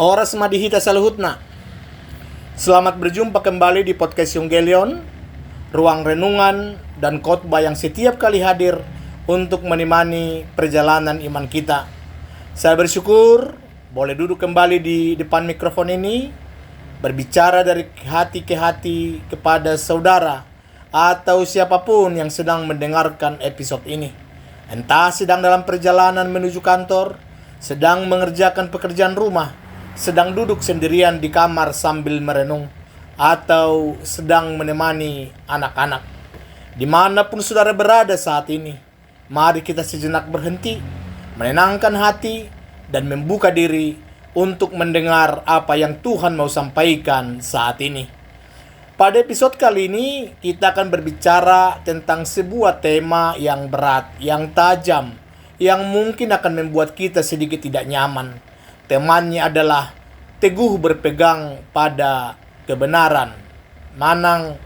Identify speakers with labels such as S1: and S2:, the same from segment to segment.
S1: Oras madihita saluhutna. Selamat berjumpa kembali di podcast Yonggelion, ruang renungan dan khotbah yang setiap kali hadir untuk menemani perjalanan iman kita. Saya bersyukur boleh duduk kembali di depan mikrofon ini, berbicara dari hati ke hati kepada saudara atau siapapun yang sedang mendengarkan episode ini. Entah sedang dalam perjalanan menuju kantor, sedang mengerjakan pekerjaan rumah, sedang duduk sendirian di kamar sambil merenung, atau sedang menemani anak-anak. Dimanapun saudara berada saat ini, mari kita sejenak berhenti, menenangkan hati, dan membuka diri untuk mendengar apa yang Tuhan mau sampaikan saat ini. Pada episode kali ini, kita akan berbicara tentang sebuah tema yang berat, yang tajam, yang mungkin akan membuat kita sedikit tidak nyaman. Temanya adalah teguh berpegang pada kebenaran. Manang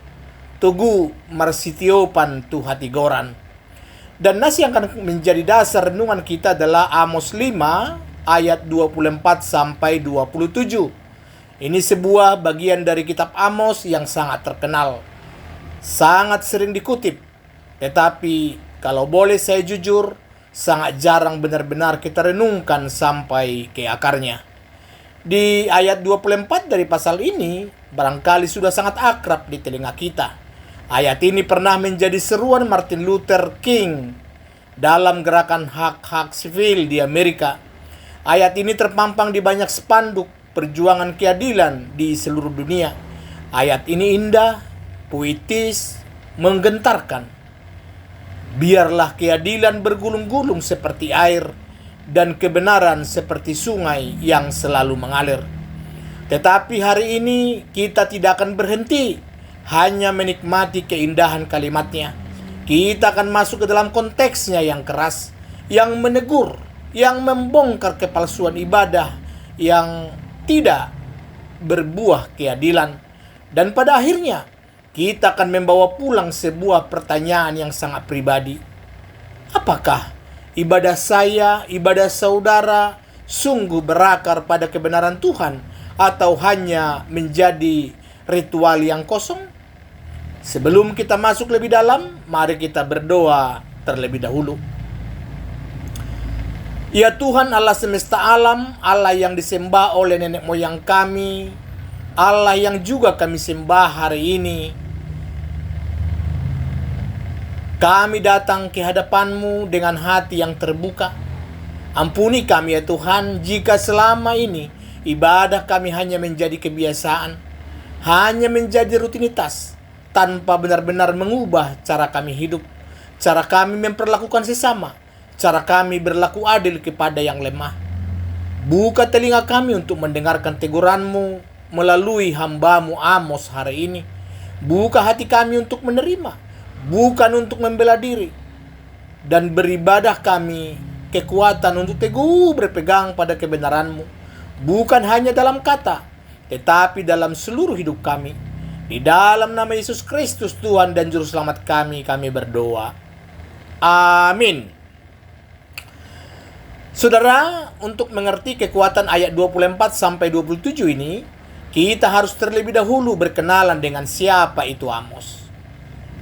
S1: tugu marsitiopan tu hati goran. Dan nas yang akan menjadi dasar renungan kita adalah Amos 5 ayat 24 sampai 27. Ini sebuah bagian dari kitab Amos yang sangat terkenal, sangat sering dikutip. Tetapi kalau boleh saya jujur, sangat jarang benar-benar kita renungkan sampai ke akarnya. Di ayat 24 dari pasal ini, barangkali sudah sangat akrab di telinga kita. Ayat ini pernah menjadi seruan Martin Luther King dalam gerakan hak-hak sivil di Amerika. Ayat ini terpampang di banyak spanduk perjuangan keadilan di seluruh dunia. Ayat ini indah, puitis, menggentarkan. Biarlah keadilan bergulung-gulung seperti air dan kebenaran seperti sungai yang selalu mengalir. Tetapi hari ini kita tidak akan berhenti hanya menikmati keindahan kalimatnya. Kita akan masuk ke dalam konteksnya yang keras, yang menegur, yang membongkar kepalsuan ibadah, yang tidak berbuah keadilan. Dan pada akhirnya kita akan membawa pulang sebuah pertanyaan yang sangat pribadi. Apakah ibadah saya, ibadah saudara sungguh berakar pada kebenaran Tuhan, atau hanya menjadi ritual yang kosong? Sebelum kita masuk lebih dalam, mari kita berdoa terlebih dahulu. Ya Tuhan Allah semesta alam, Allah yang disembah oleh nenek moyang kami, Allah yang juga kami sembah hari ini, kami datang ke hadapan-Mu dengan hati yang terbuka. Ampuni kami ya Tuhan, jika selama ini ibadah kami hanya menjadi kebiasaan, hanya menjadi rutinitas, tanpa benar-benar mengubah cara kami hidup, cara kami memperlakukan sesama, cara kami berlaku adil kepada yang lemah. Buka telinga kami untuk mendengarkan teguran-Mu melalui hamba-Mu Amos hari ini. Buka hati kami untuk menerima, bukan untuk membela diri. Dan beribadah kami kekuatan untuk teguh berpegang pada kebenaran-Mu, bukan hanya dalam kata, tetapi dalam seluruh hidup kami. Di dalam nama Yesus Kristus Tuhan dan Juru Selamat kami berdoa. Amin. Saudara, untuk mengerti kekuatan ayat 24 sampai 27 ini, kita harus terlebih dahulu berkenalan dengan siapa itu Amos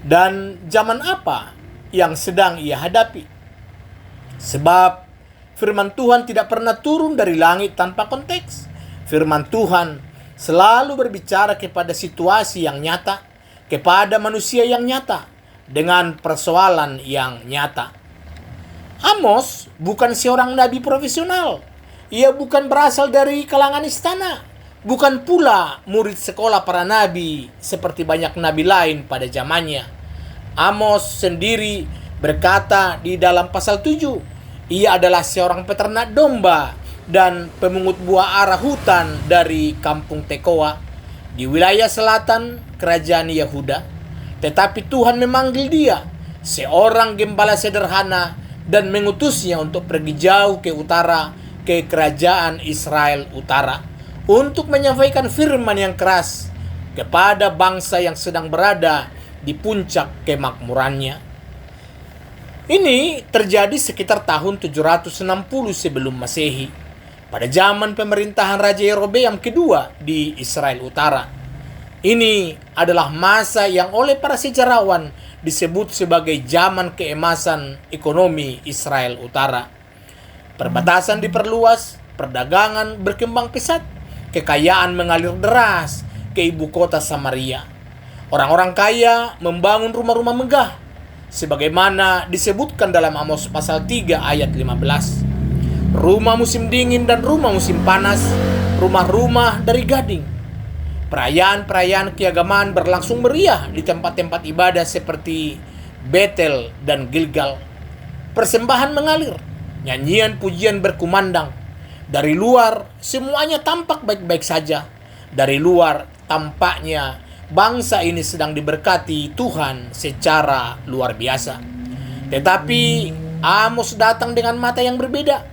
S1: dan zaman apa yang sedang ia hadapi. Sebab firman Tuhan tidak pernah turun dari langit tanpa konteks. Firman Tuhan selalu berbicara kepada situasi yang nyata, kepada manusia yang nyata, dengan persoalan yang nyata. Amos bukan seorang nabi profesional. Ia bukan berasal dari kalangan istana, bukan pula murid sekolah para nabi seperti banyak nabi lain pada zamannya. Amos sendiri berkata di dalam pasal 7, ia adalah seorang peternak domba dan pemungut buah arah hutan dari kampung Tekoa di wilayah selatan kerajaan Yehuda. Tetapi Tuhan memanggil dia, seorang gembala sederhana, dan mengutusnya untuk pergi jauh ke utara, ke kerajaan Israel Utara, untuk menyampaikan firman yang keras kepada bangsa yang sedang berada di puncak kemakmurannya. Ini terjadi sekitar tahun 760 sebelum Masehi. pada zaman pemerintahan Raja Yerobeam kedua di Israel Utara. Ini adalah masa yang oleh para sejarawan disebut sebagai zaman keemasan ekonomi Israel Utara. Perbatasan diperluas, perdagangan berkembang pesat, kekayaan mengalir deras ke ibu kota Samaria. Orang-orang kaya membangun rumah-rumah megah, sebagaimana disebutkan dalam Amos pasal 3 ayat 15. Rumah musim dingin dan rumah musim panas, rumah-rumah dari gading. Perayaan-perayaan keagamaan berlangsung meriah di tempat-tempat ibadah seperti Betel dan Gilgal. Persembahan mengalir, nyanyian pujian berkumandang. Dari luar semuanya tampak baik-baik saja. Dari luar tampaknya bangsa ini sedang diberkati Tuhan secara luar biasa. Tetapi Amos datang dengan mata yang berbeda.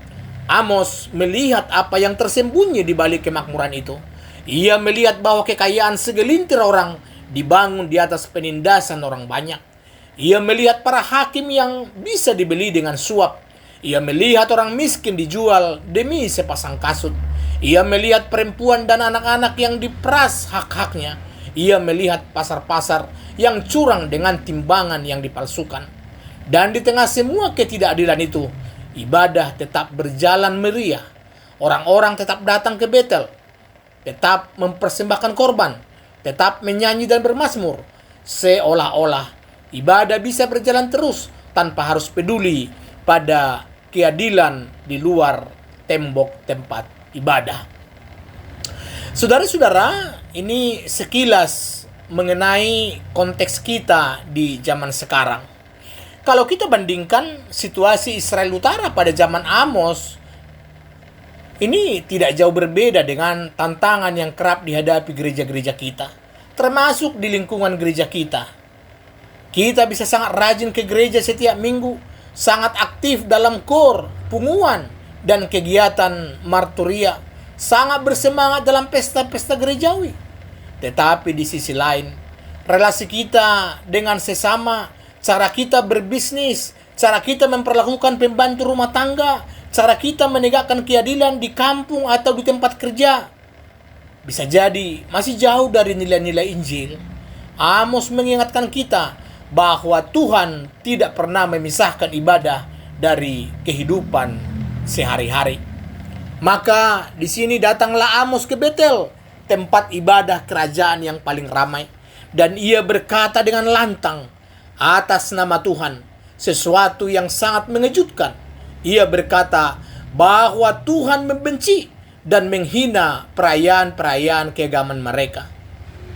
S1: Amos melihat apa yang tersembunyi di balik kemakmuran itu. Ia melihat bahwa kekayaan segelintir orang dibangun di atas penindasan orang banyak. Ia melihat para hakim yang bisa dibeli dengan suap. Ia melihat orang miskin dijual demi sepasang kasut. Ia melihat perempuan dan anak-anak yang diperas hak-haknya. Ia melihat pasar-pasar yang curang dengan timbangan yang dipalsukan. Dan di tengah semua ketidakadilan itu, ibadah tetap berjalan meriah. Orang-orang tetap datang ke Betel, tetap mempersembahkan korban, tetap menyanyi dan bermazmur, seolah-olah ibadah bisa berjalan terus tanpa harus peduli pada keadilan di luar tembok tempat ibadah. Saudara-saudara, ini sekilas mengenai konteks kita di zaman sekarang. Kalau kita bandingkan situasi Israel Utara pada zaman Amos, ini tidak jauh berbeda dengan tantangan yang kerap dihadapi gereja-gereja kita, termasuk di lingkungan gereja kita. Kita bisa sangat rajin ke gereja setiap minggu, sangat aktif dalam kor, punguan, dan kegiatan marturia, sangat bersemangat dalam pesta-pesta gerejawi. Tetapi di sisi lain, relasi kita dengan sesama, cara kita berbisnis, cara kita memperlakukan pembantu rumah tangga, cara kita menegakkan keadilan di kampung atau di tempat kerja, bisa jadi masih jauh dari nilai-nilai Injil. Amos mengingatkan kita bahwa Tuhan tidak pernah memisahkan ibadah dari kehidupan sehari-hari. Maka di sini datanglah Amos ke Betel, tempat ibadah kerajaan yang paling ramai, dan ia berkata dengan lantang atas nama Tuhan sesuatu yang sangat mengejutkan. Ia berkata bahwa Tuhan membenci dan menghina perayaan-perayaan keagamaan mereka.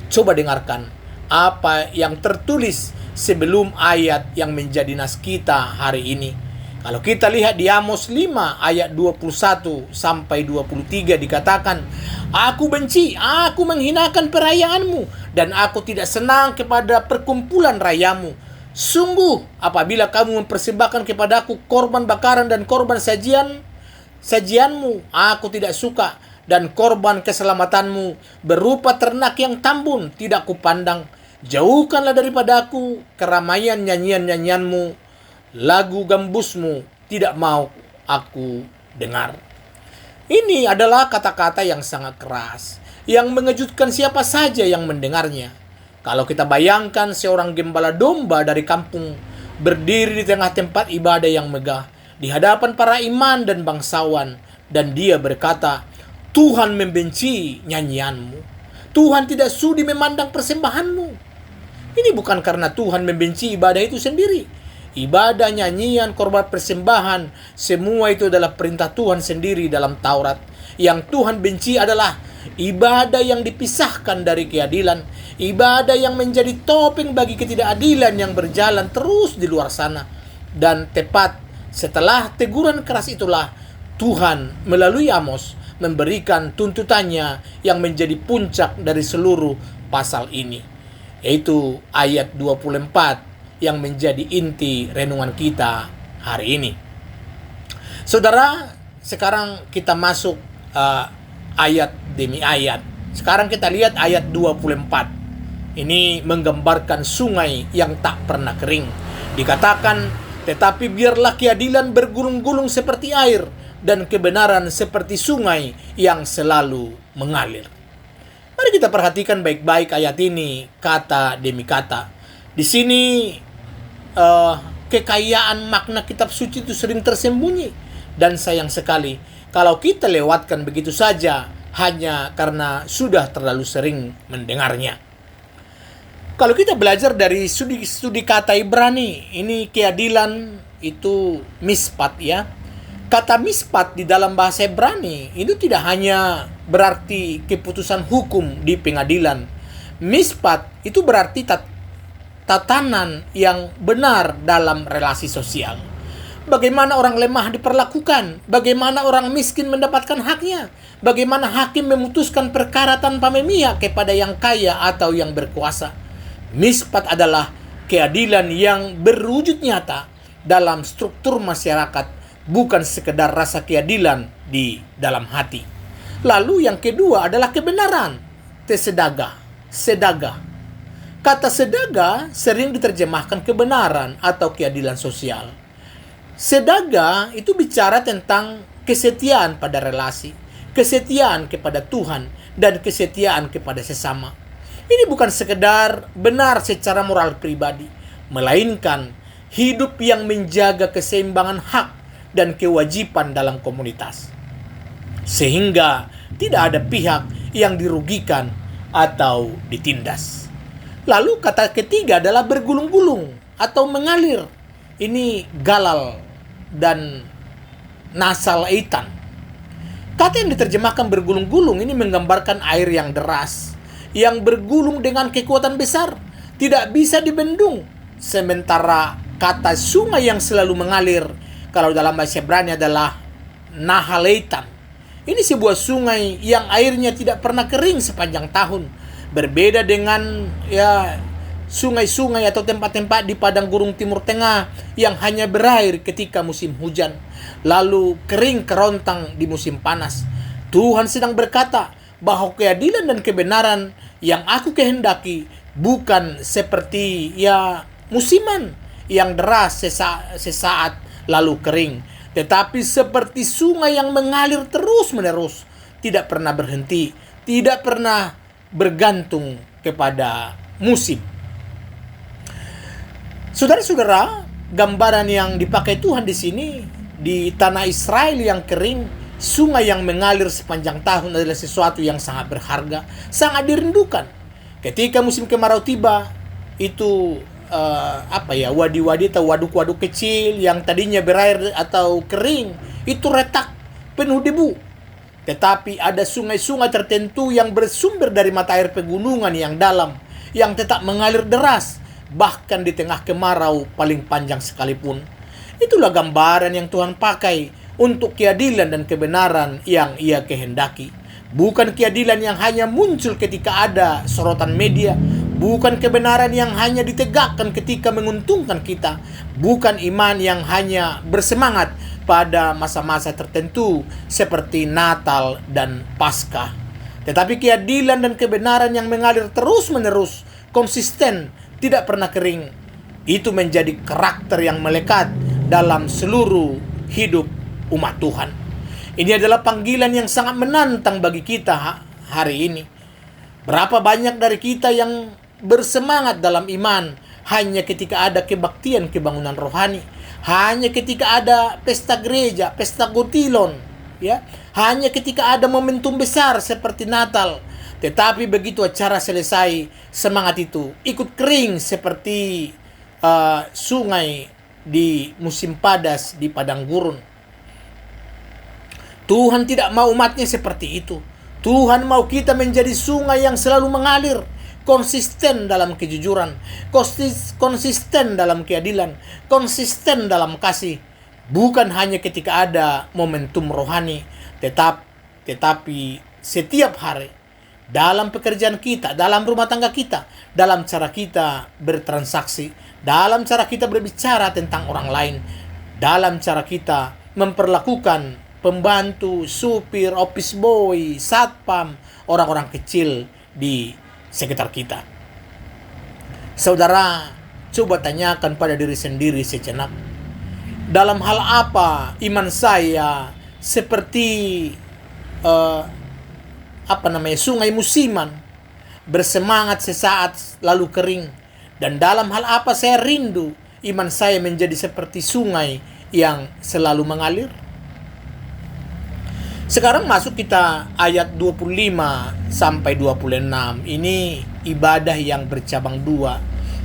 S1: Coba dengarkan apa yang tertulis sebelum ayat yang menjadi nas kita hari ini. Kalau kita lihat di Amos 5 ayat 21 sampai 23 dikatakan, "Aku benci, aku menghinakan perayaanmu, dan aku tidak senang kepada perkumpulan rayamu. Sungguh, apabila kamu mempersembahkan kepadaku korban bakaran dan korban sajianmu, aku tidak suka, dan korban keselamatanmu berupa ternak yang tambun tidak kupandang. Jauhkanlah daripadaku keramaian nyanyian-nyanyianmu, lagu gambusmu tidak mau aku dengar." Ini adalah kata-kata yang sangat keras, yang mengejutkan siapa saja yang mendengarnya. Kalau kita bayangkan seorang gembala domba dari kampung berdiri di tengah tempat ibadah yang megah, di hadapan para iman dan bangsawan, dan dia berkata, "Tuhan membenci nyanyianmu. Tuhan tidak sudi memandang persembahanmu." Ini bukan karena Tuhan membenci ibadah itu sendiri. Ibadah, nyanyian, korban persembahan, semua itu adalah perintah Tuhan sendiri dalam Taurat. Yang Tuhan benci adalah ibadah yang dipisahkan dari keadilan, ibadah yang menjadi topeng bagi ketidakadilan yang berjalan terus di luar sana. Dan tepat setelah teguran keras itulah Tuhan melalui Amos memberikan tuntutannya yang menjadi puncak dari seluruh pasal ini, yaitu ayat 24 yang menjadi inti renungan kita hari ini. Saudara, sekarang kita masuk ayat demi ayat. Sekarang kita lihat ayat 24. Ini menggambarkan sungai yang tak pernah kering. Dikatakan, "Tetapi biarlah keadilan bergulung-gulung seperti air, dan kebenaran seperti sungai yang selalu mengalir. Mari kita perhatikan baik-baik ayat ini, kata demi kata. Di sini kekayaan makna kitab suci itu sering tersembunyi. Dan sayang sekali kalau kita lewatkan begitu saja hanya karena sudah terlalu sering mendengarnya. Kalau kita belajar dari studi kata Ibrani, ini keadilan itu mispat ya. Kata mispat di dalam bahasa Ibrani itu tidak hanya berarti keputusan hukum di pengadilan. Mispat itu berarti tatanan yang benar dalam relasi sosial. Bagaimana orang lemah diperlakukan, bagaimana orang miskin mendapatkan haknya, bagaimana hakim memutuskan perkara tanpa memihak kepada yang kaya atau yang berkuasa. Mispat adalah keadilan yang berwujud nyata dalam struktur masyarakat, bukan sekedar rasa keadilan di dalam hati. Lalu yang kedua adalah kebenaran, sedaga. Kata sedaga sering diterjemahkan kebenaran atau keadilan sosial. Sedaga itu bicara tentang kesetiaan pada relasi, kesetiaan kepada Tuhan, dan kesetiaan kepada sesama. Ini bukan sekedar benar secara moral pribadi, melainkan hidup yang menjaga keseimbangan hak dan kewajiban dalam komunitas. Sehingga tidak ada pihak yang dirugikan atau ditindas. Lalu kata ketiga adalah bergulung-gulung atau mengalir. Ini galal dan nasal eitan. Kata yang diterjemahkan bergulung-gulung ini menggambarkan air yang deras, yang bergulung dengan kekuatan besar, tidak bisa dibendung. Sementara kata sungai yang selalu mengalir, kalau dalam bahasa Ibrani adalah nahaleitan. Ini sebuah sungai yang airnya tidak pernah kering sepanjang tahun. Berbeda dengan sungai-sungai atau tempat-tempat di padang gurun Timur Tengah yang hanya berair ketika musim hujan, lalu kering kerontang di musim panas. Tuhan sedang berkata bahwa keadilan dan kebenaran yang aku kehendaki bukan seperti musiman yang deras sesaat lalu kering, tetapi seperti sungai yang mengalir terus-menerus, tidak pernah berhenti, tidak pernah bergantung kepada musim. Saudara-saudara, gambaran yang dipakai Tuhan di sini, di tanah Israel yang kering, sungai yang mengalir sepanjang tahun adalah sesuatu yang sangat berharga, sangat dirindukan. Ketika musim kemarau tiba, itu wadi-wadi atau waduk-waduk kecil yang tadinya berair atau kering, itu retak, penuh debu. Tetapi ada sungai-sungai tertentu yang bersumber dari mata air pegunungan yang dalam, yang tetap mengalir deras, bahkan di tengah kemarau paling panjang sekalipun. Itulah gambaran yang Tuhan pakai untuk keadilan dan kebenaran yang Ia kehendaki. Bukan keadilan yang hanya muncul ketika ada sorotan media, bukan kebenaran yang hanya ditegakkan ketika menguntungkan kita, bukan iman yang hanya bersemangat pada masa-masa tertentu seperti Natal dan Paskah. Tetapi keadilan dan kebenaran yang mengalir terus-menerus, konsisten, tidak pernah kering. Itu menjadi karakter yang melekat dalam seluruh hidup umat Tuhan. Ini adalah panggilan yang sangat menantang bagi kita hari ini. Berapa banyak dari kita yang bersemangat dalam iman hanya ketika ada kebaktian kebangunan rohani, hanya ketika ada pesta gereja, pesta gotilon, hanya ketika ada momentum besar seperti Natal. Tetapi begitu acara selesai, semangat itu ikut kering seperti sungai di musim padas di padang gurun. Tuhan tidak mau umatnya seperti itu. Tuhan mau kita menjadi sungai yang selalu mengalir, konsisten dalam kejujuran, konsisten dalam keadilan, konsisten dalam kasih. Bukan hanya ketika ada momentum rohani, tetapi setiap hari, dalam pekerjaan kita, dalam rumah tangga kita, dalam cara kita bertransaksi, dalam cara kita berbicara tentang orang lain, dalam cara kita memperlakukan pembantu, supir, office boy, satpam, orang-orang kecil di sekitar kita. Saudara, coba tanyakan pada diri sendiri sejenak. Dalam hal apa iman saya seperti sungai musiman, bersemangat sesaat lalu kering. Dan dalam hal apa saya rindu, iman saya menjadi seperti sungai yang selalu mengalir. Sekarang masuk kita ayat 25 sampai 26. Ini ibadah yang bercabang dua.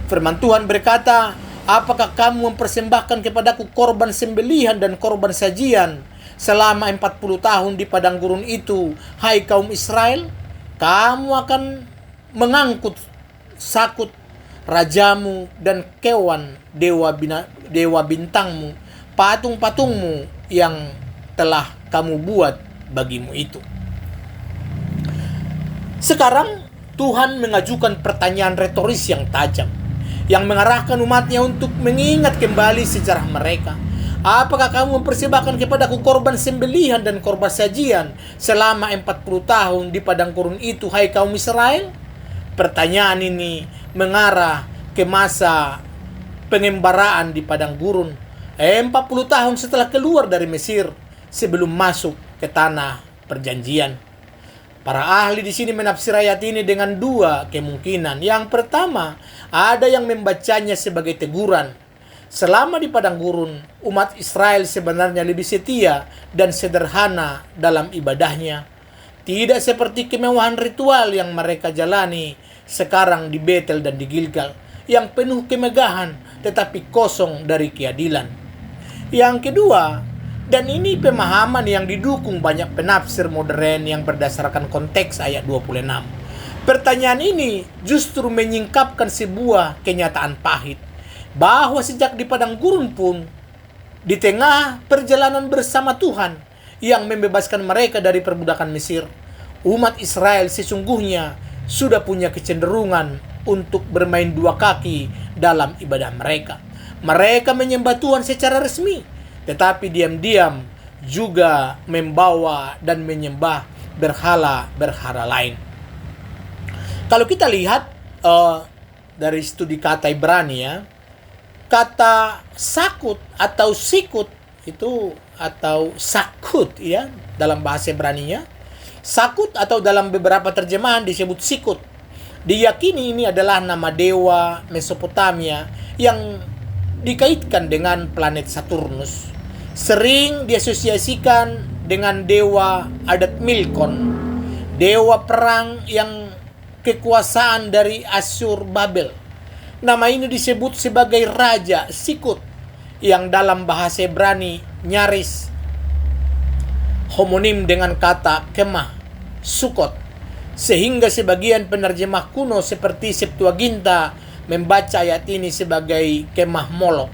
S1: Firman Tuhan berkata, apakah kamu mempersembahkan kepadaku korban sembelihan dan korban sajian selama 40 tahun di padang gurun itu, hai kaum Israel? Kamu akan mengangkut sakut rajamu dan kewan dewa bintangmu, patung-patungmu yang telah kamu buat bagimu itu. Sekarang Tuhan mengajukan pertanyaan retoris yang tajam, yang mengarahkan umatnya untuk mengingat kembali sejarah mereka. Apakah kamu mempersembahkan kepadaku korban sembelihan dan korban sajian selama 40 tahun di padang gurun itu, hai kaum Israel? Pertanyaan ini mengarah ke masa pengembaraan di padang gurun 40 tahun setelah keluar dari Mesir, sebelum masuk ke tanah perjanjian. Para ahli di sini menafsir ayat ini dengan dua kemungkinan. Yang pertama, ada yang membacanya sebagai teguran. Selama di padang gurun, umat Israel sebenarnya lebih setia dan sederhana dalam ibadahnya. Tidak seperti kemewahan ritual yang mereka jalani sekarang di Betel dan di Gilgal, yang penuh kemegahan tetapi kosong dari keadilan. Yang kedua, dan ini pemahaman yang didukung banyak penafsir modern yang berdasarkan konteks ayat 26. Pertanyaan ini justru menyingkapkan sebuah kenyataan pahit, bahwa sejak di padang gurun pun, di tengah perjalanan bersama Tuhan yang membebaskan mereka dari perbudakan Mesir, umat Israel sesungguhnya sudah punya kecenderungan untuk bermain dua kaki dalam ibadah mereka. Mereka menyembah Tuhan secara resmi, tetapi diam-diam juga membawa dan menyembah berhala-berhala lain. Kalau kita lihat dari studi kata Ibrani ya, kata sakut atau sikut itu, atau sakut ya dalam bahasa Ibraninya, sakut atau dalam beberapa terjemahan disebut sikut, diyakini ini adalah nama dewa Mesopotamia yang dikaitkan dengan planet Saturnus. Sering diasosiasikan dengan dewa adat Milkon, dewa perang yang kekuasaan dari Asyur Babel. Nama ini disebut sebagai Raja Sikut, yang dalam bahasa Ibrani nyaris homonim dengan kata kemah, Sukot, sehingga sebagian penerjemah kuno seperti Septuaginta membaca ayat ini sebagai kemah Molok,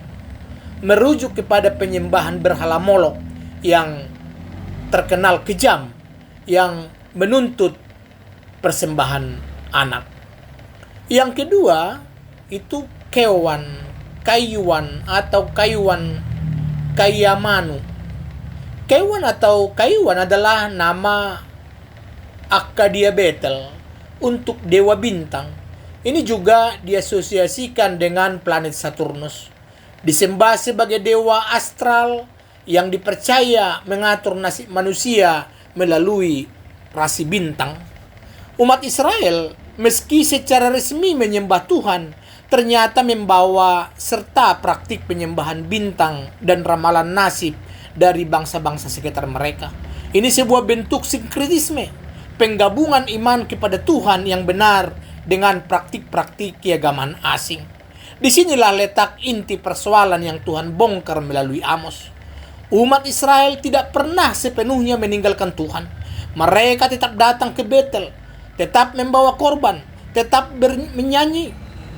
S1: merujuk kepada penyembahan berhala Molok yang terkenal kejam, yang menuntut persembahan anak. Yang kedua itu kewan, kayuan atau kayuan kayamanu. Kewan atau kayuan adalah nama Akkadia Betel untuk dewa bintang. Ini juga diasosiasikan dengan planet Saturnus. Disembah sebagai dewa astral yang dipercaya mengatur nasib manusia melalui rasi bintang. Umat Israel meski secara resmi menyembah Tuhan, ternyata membawa serta praktik penyembahan bintang dan ramalan nasib dari bangsa-bangsa sekitar mereka. Ini sebuah bentuk sinkretisme, penggabungan iman kepada Tuhan yang benar dengan praktik-praktik keagamaan asing. Disinilah letak inti persoalan yang Tuhan bongkar melalui Amos. Umat Israel tidak pernah sepenuhnya meninggalkan Tuhan. Mereka tetap datang ke Betel, tetap membawa korban, tetap menyanyi,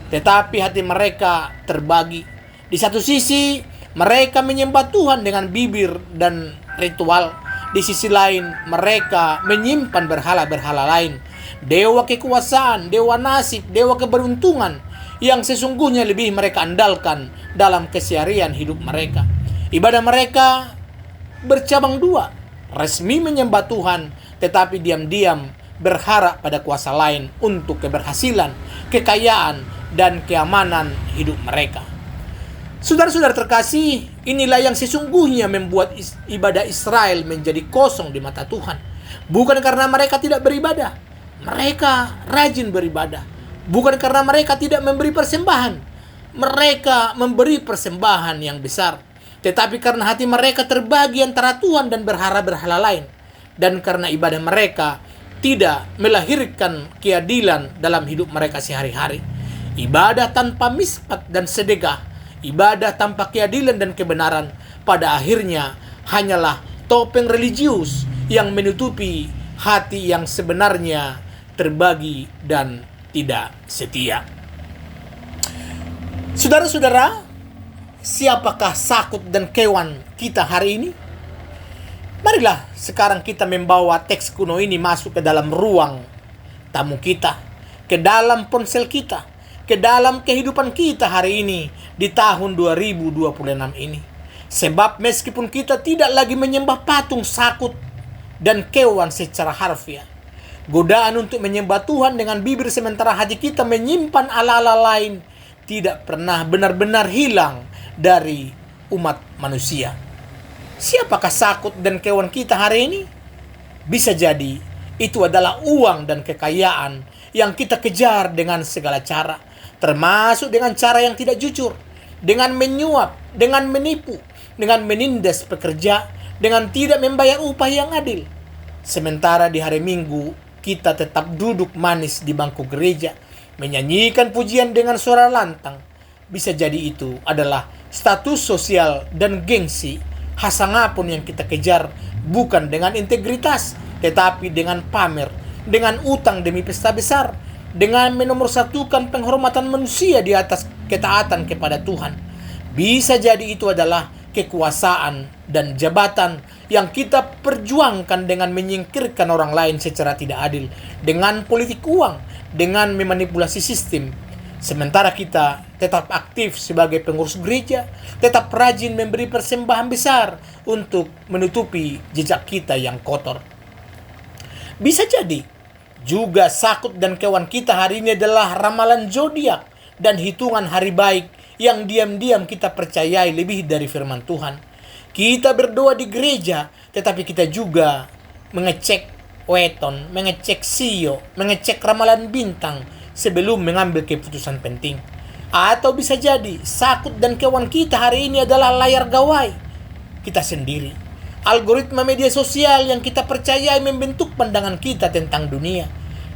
S1: tetapi hati mereka terbagi. Di satu sisi, mereka menyembah Tuhan dengan bibir dan ritual. Di sisi lain, mereka menyimpan berhala-berhala lain, dewa kekuasaan, dewa nasib, dewa keberuntungan, yang sesungguhnya lebih mereka andalkan dalam keseharian hidup mereka. Ibadah mereka bercabang dua, resmi menyembah Tuhan, tetapi diam-diam berharap pada kuasa lain untuk keberhasilan, kekayaan, dan keamanan hidup mereka. Saudara-saudara terkasih, inilah yang sesungguhnya membuat ibadah Israel menjadi kosong di mata Tuhan. Bukan karena mereka tidak beribadah. Mereka rajin beribadah. Bukan karena mereka tidak memberi persembahan. Mereka memberi persembahan yang besar. Tetapi karena hati mereka terbagi antara Tuhan dan berhala lain. Dan karena ibadah mereka tidak melahirkan keadilan dalam hidup mereka sehari-hari. Ibadah tanpa mispat dan sedekah, ibadah tanpa keadilan dan kebenaran, pada akhirnya hanyalah topeng religius yang menutupi hati yang sebenarnya terbagi dan tidak setia. Saudara-saudara, siapakah Sakut dan Kewan kita hari ini? Marilah sekarang kita membawa teks kuno ini masuk ke dalam ruang tamu kita, ke dalam ponsel kita, ke dalam kehidupan kita hari ini di tahun 2026 ini. Sebab meskipun kita tidak lagi menyembah patung Sakut dan Kewan secara harfiah, godaan untuk menyembah Tuhan dengan bibir sementara hati kita menyimpan ala-ala lain tidak pernah benar-benar hilang dari umat manusia. Siapakah Sakut dan Kewan kita hari ini? Bisa jadi itu adalah uang dan kekayaan yang kita kejar dengan segala cara, termasuk dengan cara yang tidak jujur, dengan menyuap, dengan menipu, dengan menindas pekerja, dengan tidak membayar upah yang adil. Sementara di hari Minggu kita tetap duduk manis di bangku gereja, menyanyikan pujian dengan suara lantang. Bisa jadi itu adalah status sosial dan gengsi, hasangapun yang kita kejar, bukan dengan integritas, tetapi dengan pamer, dengan utang demi pesta besar, dengan menomorsatukan penghormatan manusia di atas ketaatan kepada Tuhan. Bisa jadi itu adalah kekuasaan dan jabatan yang kita perjuangkan dengan menyingkirkan orang lain secara tidak adil, dengan politik uang, dengan memanipulasi sistem. Sementara kita tetap aktif sebagai pengurus gereja, tetap rajin memberi persembahan besar untuk menutupi jejak kita yang kotor. Bisa jadi juga Sakut dan Kewan kita hari ini adalah ramalan zodiak dan hitungan hari baik yang diam-diam kita percayai lebih dari firman Tuhan. Kita berdoa di gereja, tetapi kita juga mengecek weton, mengecek sio, mengecek ramalan bintang sebelum mengambil keputusan penting. Atau bisa jadi Sakut dan Kewan kita hari ini adalah layar gawai kita sendiri. Algoritma media sosial yang kita percayai membentuk pandangan kita tentang dunia,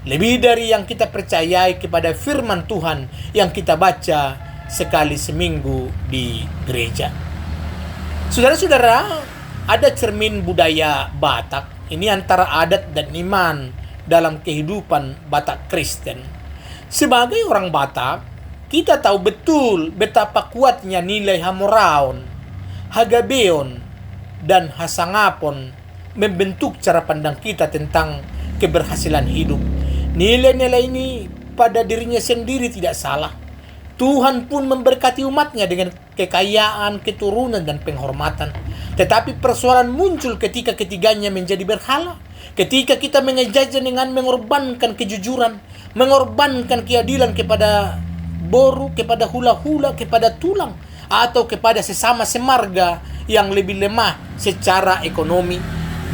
S1: lebih dari yang kita percayai kepada firman Tuhan yang kita baca sekali seminggu di gereja. Saudara-saudara, ada cermin budaya Batak. Ini antara adat dan iman dalam kehidupan Batak Kristen. Sebagai orang Batak, kita tahu betul betapa kuatnya nilai Hamoraon, Hagabeon, dan Hasangapon membentuk cara pandang kita tentang keberhasilan hidup. Nilai-nilai ini pada dirinya sendiri tidak salah. Tuhan pun memberkati umatnya dengan kekayaan, keturunan, dan penghormatan. Tetapi persoalan muncul ketika ketiganya menjadi berhala. Ketika kita mengejarnya dengan mengorbankan kejujuran, mengorbankan keadilan kepada boru, kepada hula-hula, kepada tulang, atau kepada sesama semarga yang lebih lemah secara ekonomi.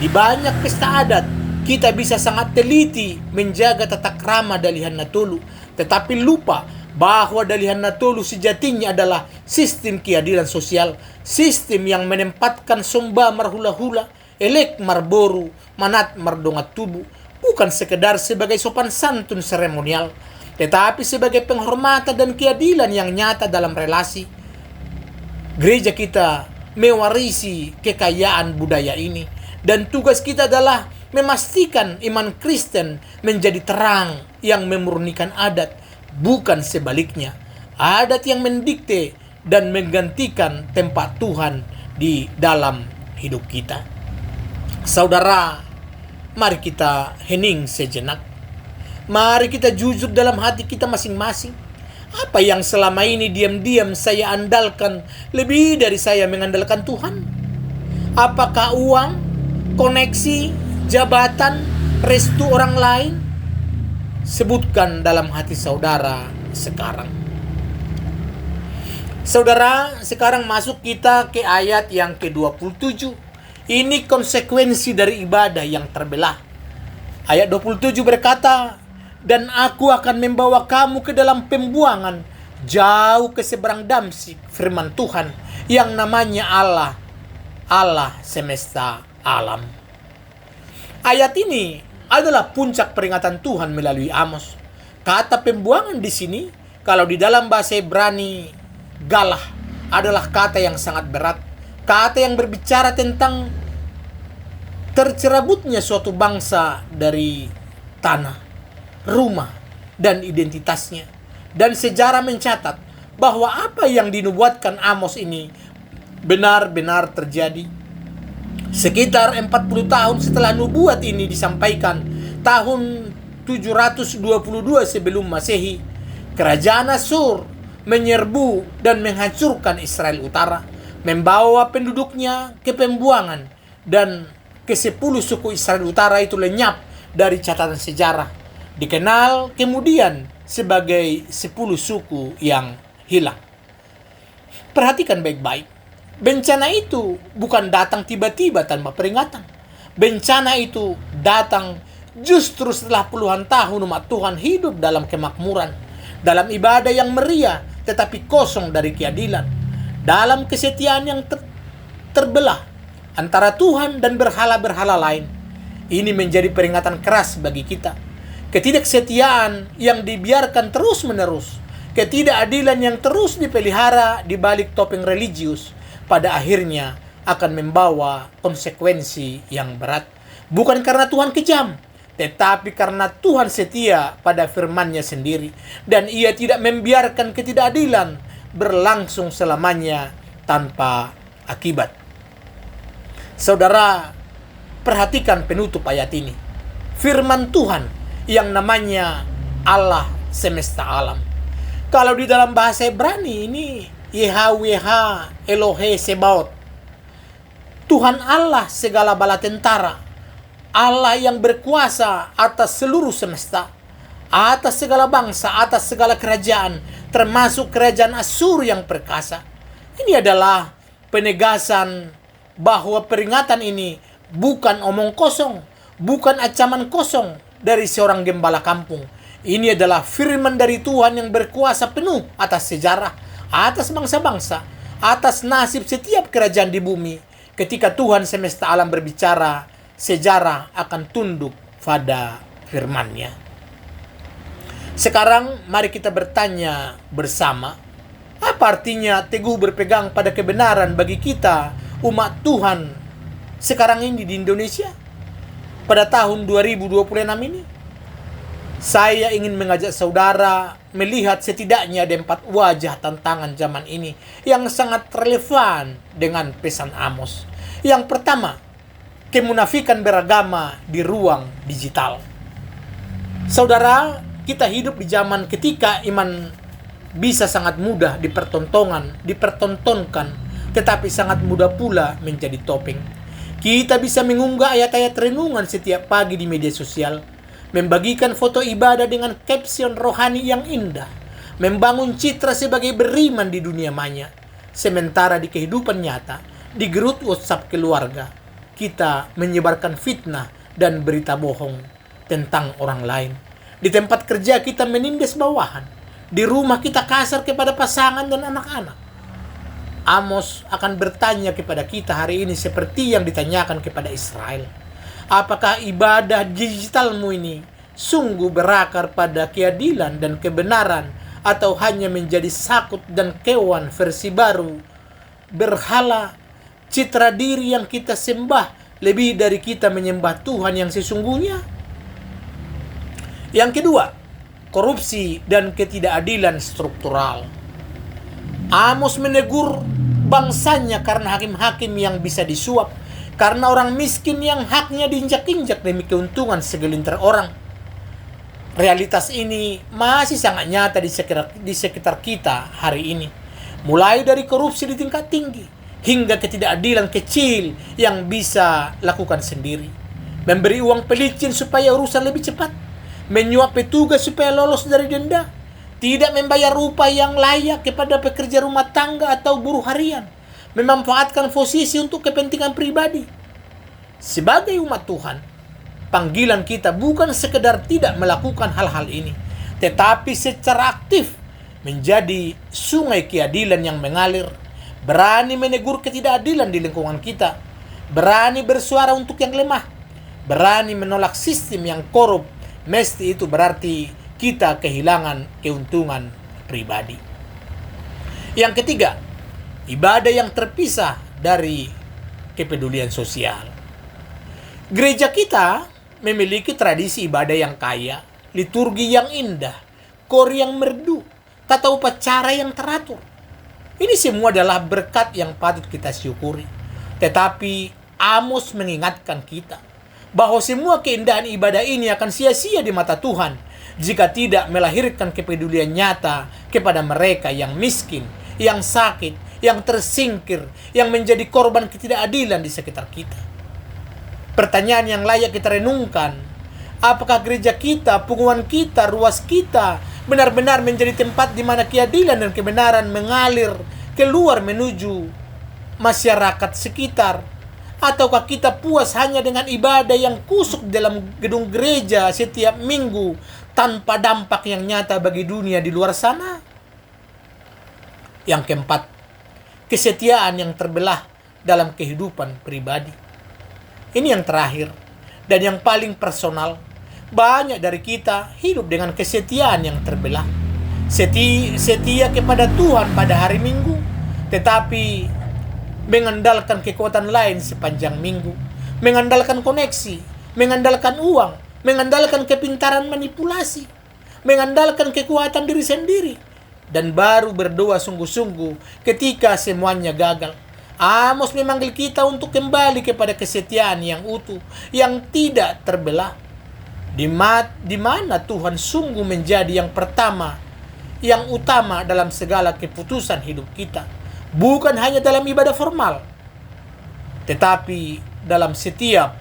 S1: Di banyak pesta adat, kita bisa sangat teliti menjaga tata krama Dalihan Natolu, tetapi lupa bahwa Dalihan Natolu sejatinya adalah sistem keadilan sosial, sistem yang menempatkan Somba marhula-hula, Elek marboru, Manat mardongat tubuh, bukan sekedar sebagai sopan santun seremonial, tetapi sebagai penghormatan dan keadilan yang nyata dalam relasi. Gereja kita mewarisi kekayaan budaya ini, dan tugas kita adalah memastikan iman Kristen menjadi terang yang memurnikan adat, bukan sebaliknya. Adat yang mendikte dan menggantikan tempat Tuhan di dalam hidup kita. Saudara, mari kita hening sejenak. Mari kita jujur dalam hati kita masing-masing. Apa yang selama ini diam-diam saya andalkan lebih dari saya mengandalkan Tuhan? Apakah uang, koneksi, jabatan, restu orang lain? Sebutkan dalam hati saudara sekarang. Saudara, sekarang masuk kita ke ayat yang ke-27. Ini konsekuensi dari ibadah yang terbelah. Ayat 27 berkata, "Dan aku akan membawa kamu ke dalam pembuangan, jauh ke seberang Damsyik, firman Tuhan, yang namanya Allah, Allah semesta alam." Ayat ini adalah puncak peringatan Tuhan melalui Amos. Kata pembuangan di sini, kalau di dalam bahasa Ibrani, galah, adalah kata yang sangat berat. Kata yang berbicara tentang tercerabutnya suatu bangsa dari tanah, rumah, dan identitasnya. Dan sejarah mencatat bahwa apa yang dinubuatkan Amos ini benar-benar terjadi. Sekitar 40 tahun setelah nubuat ini disampaikan, tahun 722 sebelum Masehi, kerajaan Asyur menyerbu dan menghancurkan Israel Utara, membawa penduduknya ke pembuangan, dan ke-10 suku Israel Utara itu lenyap dari catatan sejarah, dikenal kemudian sebagai 10 suku yang hilang. Perhatikan baik-baik. Bencana itu bukan datang tiba-tiba tanpa peringatan. Bencana itu datang justru setelah puluhan tahun umat Tuhan hidup dalam kemakmuran, dalam ibadah yang meriah tetapi kosong dari keadilan, dalam kesetiaan yang terbelah antara Tuhan dan berhala-berhala lain. Ini menjadi peringatan keras bagi kita. Ketidaksetiaan yang dibiarkan terus-menerus, ketidakadilan yang terus dipelihara di balik topeng religius, pada akhirnya akan membawa konsekuensi yang berat. Bukan karena Tuhan kejam, tetapi karena Tuhan setia pada firman-Nya sendiri, dan Ia tidak membiarkan ketidakadilan berlangsung selamanya tanpa akibat. Saudara, perhatikan penutup ayat ini. Firman Tuhan yang namanya Allah semesta alam. Kalau di dalam bahasa Ibrani ini YHWH Elohe Sebaot, Tuhan Allah segala bala tentara, Allah yang berkuasa atas seluruh semesta, atas segala bangsa, atas segala kerajaan, termasuk kerajaan Asyur yang perkasa. Ini adalah penegasan bahwa peringatan ini bukan omong kosong, bukan ancaman kosong dari seorang gembala kampung. Ini adalah firman dari Tuhan yang berkuasa penuh atas sejarah, atas bangsa-bangsa, atas nasib setiap kerajaan di bumi. Ketika Tuhan semesta alam berbicara, sejarah akan tunduk pada firman-Nya. Sekarang mari kita bertanya bersama, apa artinya teguh berpegang pada kebenaran bagi kita umat Tuhan sekarang ini di Indonesia pada tahun 2026 ini? Saya ingin mengajak saudara melihat setidaknya ada 4 wajah tantangan zaman ini yang sangat relevan dengan pesan Amos. Yang pertama, kemunafikan beragama di ruang digital. Saudara, kita hidup di zaman ketika iman bisa sangat mudah dipertontonkan, tetapi sangat mudah pula menjadi topeng. Kita bisa mengunggah ayat-ayat renungan setiap pagi di media sosial, membagikan foto ibadah dengan caption rohani yang indah, membangun citra sebagai beriman di dunia maya. Sementara di kehidupan nyata, di grup WhatsApp keluarga, kita menyebarkan fitnah dan berita bohong tentang orang lain. Di tempat kerja kita menindas bawahan. Di rumah kita kasar kepada pasangan dan anak-anak. Amos akan bertanya kepada kita hari ini seperti yang ditanyakan kepada Israel. Apakah ibadah digitalmu ini sungguh berakar pada keadilan dan kebenaran, atau hanya menjadi sakut dan kewan versi baru berhala, citra diri yang kita sembah lebih dari kita menyembah Tuhan yang sesungguhnya? Yang kedua, korupsi dan ketidakadilan struktural. Amos menegur bangsanya karena hakim-hakim yang bisa disuap, karena orang miskin yang haknya diinjak-injak demi keuntungan segelintir orang. Realitas ini masih sangat nyata di sekitar kita hari ini. Mulai dari korupsi di tingkat tinggi, hingga ketidakadilan kecil yang bisa lakukan sendiri. Memberi uang pelicin supaya urusan lebih cepat, menyuap petugas supaya lolos dari denda, tidak membayar upah yang layak kepada pekerja rumah tangga atau buruh harian, memanfaatkan posisi untuk kepentingan pribadi. Sebagai umat Tuhan, panggilan kita bukan sekedar tidak melakukan hal-hal ini, tetapi secara aktif menjadi sungai keadilan yang mengalir, berani menegur ketidakadilan di lingkungan kita, berani bersuara untuk yang lemah, berani menolak sistem yang korup. Mesti itu berarti kita kehilangan keuntungan pribadi. Yang ketiga, ibadah yang terpisah dari kepedulian sosial. Gereja kita memiliki tradisi ibadah yang kaya, liturgi yang indah, kor yang merdu, tata upacara yang teratur. Ini semua adalah berkat yang patut kita syukuri. Tetapi Amos mengingatkan kita bahwa semua keindahan ibadah ini akan sia-sia di mata Tuhan jika tidak melahirkan kepedulian nyata kepada mereka yang miskin, yang sakit, yang tersingkir, yang menjadi korban ketidakadilan di sekitar kita. Pertanyaan yang layak kita renungkan, apakah gereja kita, punggungan kita, ruas kita benar-benar menjadi tempat di mana keadilan dan kebenaran mengalir keluar menuju masyarakat sekitar? Ataukah kita puas hanya dengan ibadah yang kusuk dalam gedung gereja setiap minggu tanpa dampak yang nyata bagi dunia di luar sana? Yang keempat, kesetiaan yang terbelah dalam kehidupan pribadi. Ini yang terakhir dan yang paling personal. Banyak dari kita hidup dengan kesetiaan yang terbelah. Setia kepada Tuhan pada hari Minggu, tetapi mengandalkan kekuatan lain sepanjang minggu, mengandalkan koneksi, mengandalkan uang, mengandalkan kepintaran manipulasi, mengandalkan kekuatan diri sendiri, dan baru berdoa sungguh-sungguh ketika semuanya gagal. Amos memanggil kita untuk kembali kepada kesetiaan yang utuh, yang tidak terbelah. Di mana Tuhan sungguh menjadi yang pertama, yang utama dalam segala keputusan hidup kita. Bukan hanya dalam ibadah formal, tetapi dalam setiap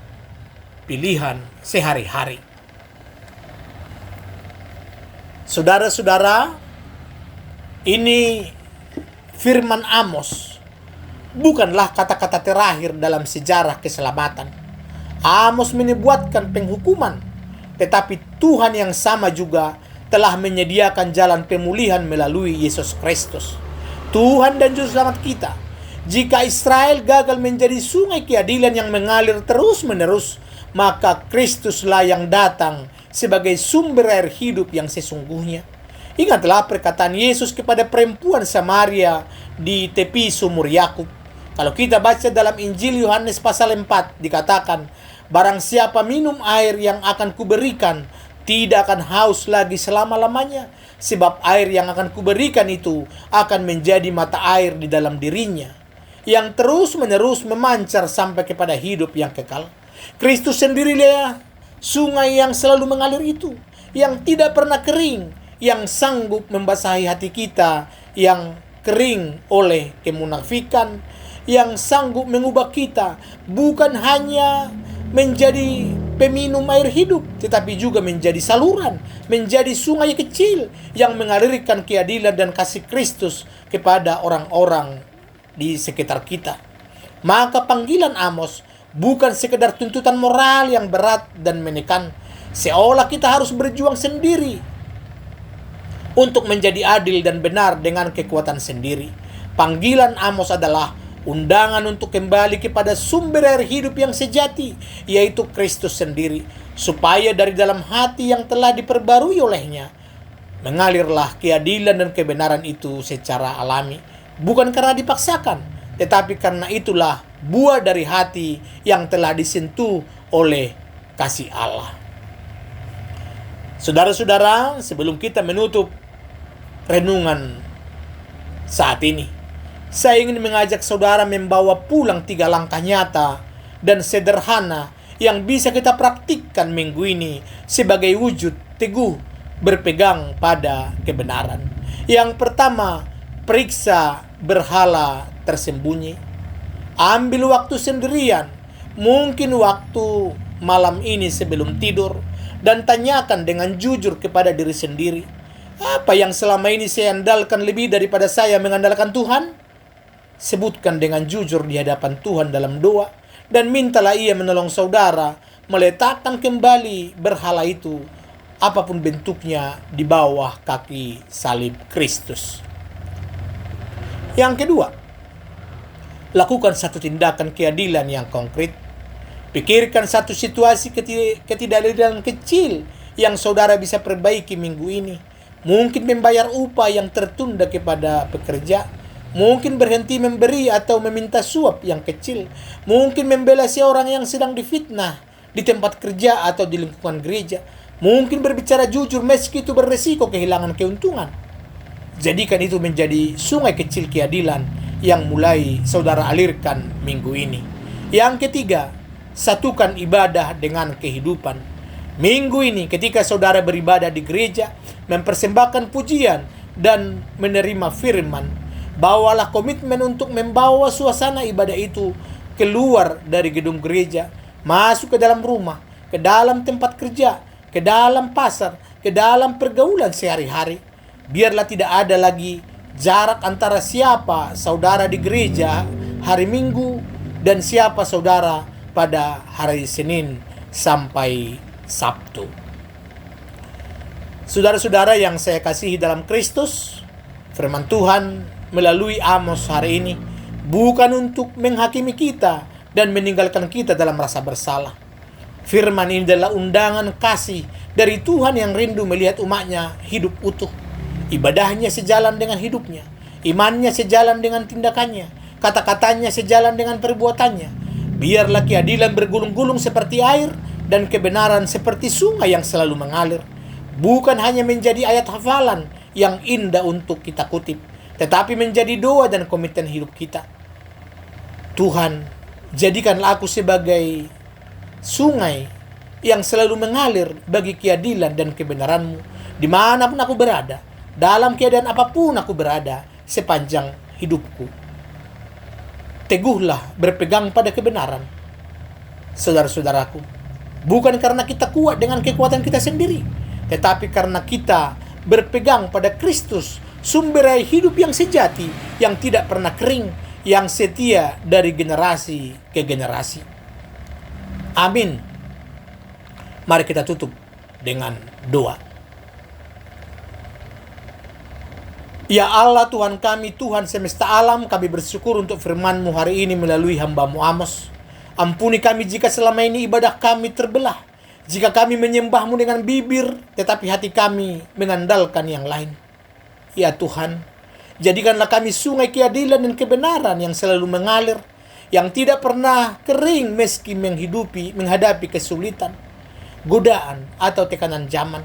S1: pilihan sehari-hari. Saudara-saudara, ini firman Amos bukanlah kata-kata terakhir dalam sejarah keselamatan. Amos menubuatkan penghukuman, tetapi Tuhan yang sama juga telah menyediakan jalan pemulihan melalui Yesus Kristus, Tuhan dan Juru Selamat kita. Jika Israel gagal menjadi sungai keadilan yang mengalir terus-menerus, maka Kristuslah yang datang sebagai sumber air hidup yang sesungguhnya. Ingatlah perkataan Yesus kepada perempuan Samaria di tepi sumur Yakub. Kalau kita baca dalam Injil Yohanes pasal 4, dikatakan, "Barang siapa minum air yang akan kuberikan, tidak akan haus lagi selama-lamanya, sebab air yang akan kuberikan itu akan menjadi mata air di dalam dirinya, yang terus-menerus memancar sampai kepada hidup yang kekal." Kristus sendirilah sungai yang selalu mengalir itu, yang tidak pernah kering, yang sanggup membasahi hati kita yang kering oleh kemunafikan, yang sanggup mengubah kita bukan hanya menjadi peminum air hidup, tetapi juga menjadi saluran, menjadi sungai kecil yang mengalirkan keadilan dan kasih Kristus kepada orang-orang di sekitar kita. Maka panggilan Amos bukan sekedar tuntutan moral yang berat dan menekan, seolah kita harus berjuang sendiri untuk menjadi adil dan benar dengan kekuatan sendiri. Panggilan Amos adalah undangan untuk kembali kepada sumber air hidup yang sejati, yaitu Kristus sendiri, supaya dari dalam hati yang telah diperbarui olehnya, mengalirlah keadilan dan kebenaran itu secara alami, bukan karena dipaksakan, tetapi karena itulah buah dari hati yang telah disentuh oleh kasih Allah. Saudara-saudara, sebelum kita menutup renungan saat ini, saya ingin mengajak saudara membawa pulang 3 langkah nyata dan sederhana yang bisa kita praktikkan minggu ini sebagai wujud teguh berpegang pada kebenaran. Yang pertama, periksa berhala tersembunyi. Ambil waktu sendirian, mungkin waktu malam ini sebelum tidur, dan tanyakan dengan jujur kepada diri sendiri, Apa yang selama ini saya andalkan lebih daripada saya mengandalkan Tuhan? Sebutkan dengan jujur di hadapan Tuhan dalam doa, dan mintalah Ia menolong saudara meletakkan kembali berhala itu, apapun bentuknya, di bawah kaki salib Kristus. Yang kedua, lakukan satu tindakan keadilan yang konkret. Pikirkan satu situasi ketidakadilan kecil yang saudara bisa perbaiki minggu ini. Mungkin membayar upah yang tertunda kepada pekerja. Mungkin berhenti memberi atau meminta suap yang kecil. Mungkin membela seorang yang sedang difitnah di tempat kerja atau di lingkungan gereja. Mungkin berbicara jujur meski itu beresiko kehilangan keuntungan. Jadikan itu menjadi sungai kecil keadilan yang mulai saudara alirkan minggu ini. Yang ketiga, satukan ibadah dengan kehidupan. Minggu ini ketika saudara beribadah di gereja, mempersembahkan pujian dan menerima firman, bawalah komitmen untuk membawa suasana ibadah itu keluar dari gedung gereja, masuk ke dalam rumah, ke dalam tempat kerja, ke dalam pasar, ke dalam pergaulan sehari-hari. Biarlah tidak ada lagi jarak antara siapa saudara di gereja hari Minggu dan siapa saudara pada hari Senin sampai Sabtu. Saudara-saudara yang saya kasihi dalam Kristus, firman Tuhan melalui Amos hari ini bukan untuk menghakimi kita dan meninggalkan kita dalam rasa bersalah. Firman ini adalah undangan kasih dari Tuhan yang rindu melihat umatnya hidup utuh. Ibadahnya sejalan dengan hidupnya, imannya sejalan dengan tindakannya, kata-katanya sejalan dengan perbuatannya. Biarlah keadilan bergulung-gulung seperti air dan kebenaran seperti sungai yang selalu mengalir. Bukan hanya menjadi ayat hafalan yang indah untuk kita kutip, tetapi menjadi doa dan komitmen hidup kita. Tuhan, jadikanlah aku sebagai sungai yang selalu mengalir bagi keadilan dan kebenaran-Mu dimanapun aku berada, dalam keadaan apapun aku berada sepanjang hidupku. Teguhlah berpegang pada kebenaran, saudara-saudaraku. Bukan karena kita kuat dengan kekuatan kita sendiri, tetapi karena kita berpegang pada Kristus, sumber air hidup yang sejati, yang tidak pernah kering, yang setia dari generasi ke generasi. Amin. Mari kita tutup dengan doa. Ya Allah Tuhan kami, Tuhan semesta alam, kami bersyukur untuk firman-Mu hari ini melalui hamba-Mu Amos. Ampuni kami jika selama ini ibadah kami terbelah, jika kami menyembah-Mu dengan bibir, tetapi hati kami mengandalkan yang lain. Ya Tuhan, jadikanlah kami sungai keadilan dan kebenaran yang selalu mengalir, yang tidak pernah kering meski menghadapi kesulitan, godaan, atau tekanan zaman.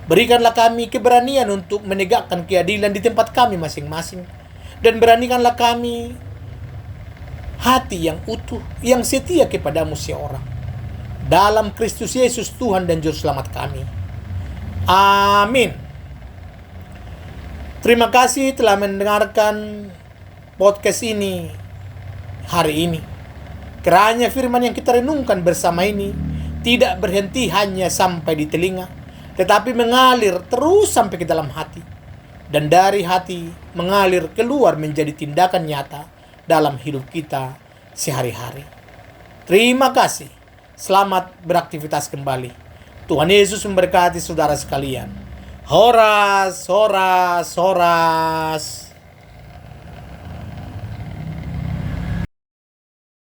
S1: Berikanlah kami keberanian untuk menegakkan keadilan di tempat kami masing-masing, dan beranikanlah kami hati yang utuh, yang setia kepadamu seorang. Dalam Kristus Yesus Tuhan dan Juru Selamat kami. Amin. Terima kasih telah mendengarkan podcast ini hari ini. Kiranya firman yang kita renungkan bersama ini tidak berhenti hanya sampai di telinga, tetapi mengalir terus sampai ke dalam hati. Dan dari hati mengalir keluar menjadi tindakan nyata dalam hidup kita sehari-hari. Terima kasih. Selamat beraktivitas kembali. Tuhan Yesus memberkati saudara sekalian. Horas, horas, horas.